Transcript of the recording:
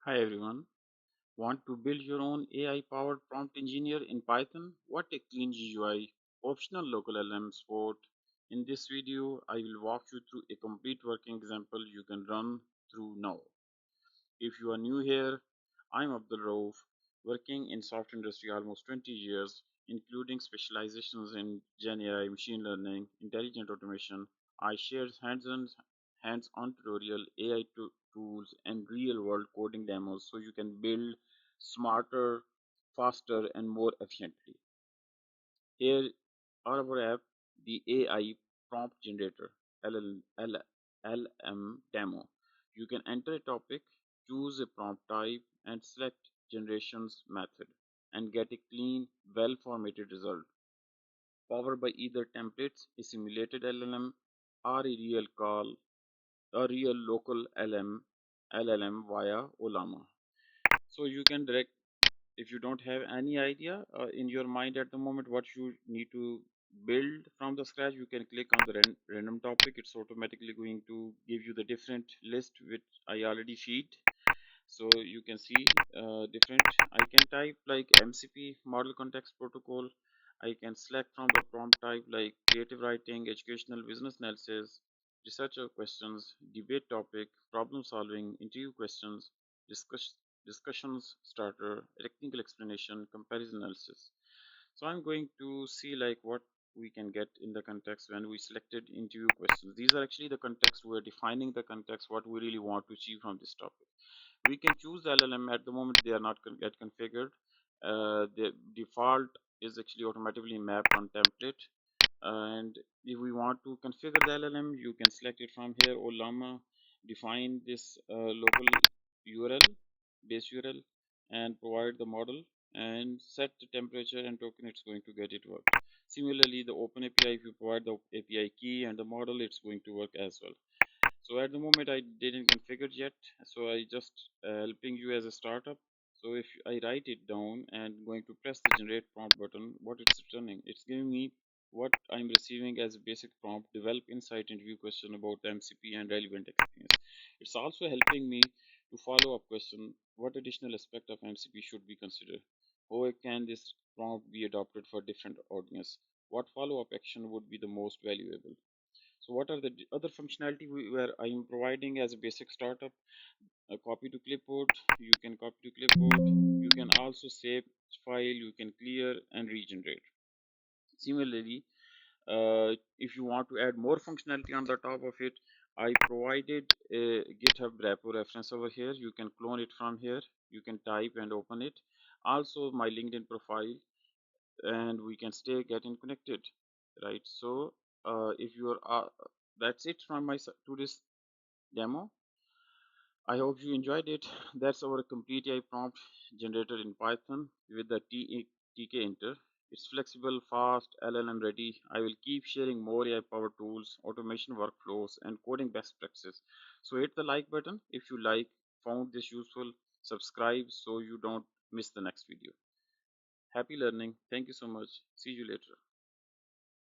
Hi everyone. Want to build your own AI powered prompt engineer in Python? What Tkinter GUI, optional local LLM support. In this video, I will walk you through a complete working example you can run through now. If you are new here, I'm Abdul Rauf, working in software industry almost 20 years, including specializations in Gen AI, machine learning, intelligent automation. I share hands-on tutorial, AI tools, and real-world coding demos so you can build smarter, faster, and more efficiently. Here are our app, the AI prompt generator LLM demo. You can enter a topic, choose a prompt type, and select generations method and get a clean, well formatted result. Powered by either templates, a simulated LLM, or a real local LLM via Ollama. So you can direct if you don't have any idea in your mind at the moment what you need to build from the scratch, you can click on the random topic. It's automatically going to give you the different list which I already feed. So you can see different. I can type like MCP, model context protocol. I can select from the prompt type like creative writing, educational, business analysis, researcher questions, debate topic, problem solving, interview questions, discuss discussions starter, technical explanation, comparison analysis. So I'm going to see like what we can get in the context when we selected interview questions. These are actually the context. We're defining the context, what we really want to achieve from this topic. We can choose the LLM. At the moment they are not yet configured. The default is actually automatically mapped on template, and if we want to configure the LLM, you can select it from here. Ollama, define this local URL, base URL, and provide the model and set the temperature and token. It's going to get it work. Similarly, the open API, if you provide the API key and the model, it's going to work as well. So at the moment I didn't configure yet, so I just helping you as a startup. So if I write it down and going to press the generate prompt button, what it's returning, it's giving me what I'm receiving as a basic prompt: develop insight interview question about MCP and relevant experience. It's also helping me to follow up question: what additional aspect of MCP should be considered? How can this prompt be adopted for different audience? What follow up action would be the most valuable? So what are the other functionality where I am providing as a basic startup? A copy to clipboard. You can copy to clipboard. You can also save file. You can clear and regenerate. Similarly, if you want to add more functionality on the top of it, I provided a GitHub repo reference over here. You can clone it from here. You can type and open it. Also my LinkedIn profile, and we can stay getting connected, right? So if you are that's it from my today's demo. I hope you enjoyed it. That's our complete AI prompt generator in Python with the Tkinter. It's flexible, fast, LLM ready. I will keep sharing more AI powered tools, automation workflows, and coding best practices. So hit the like button if you found this useful. Subscribe so you don't miss the next video. Happy learning. Thank you so much. See you later.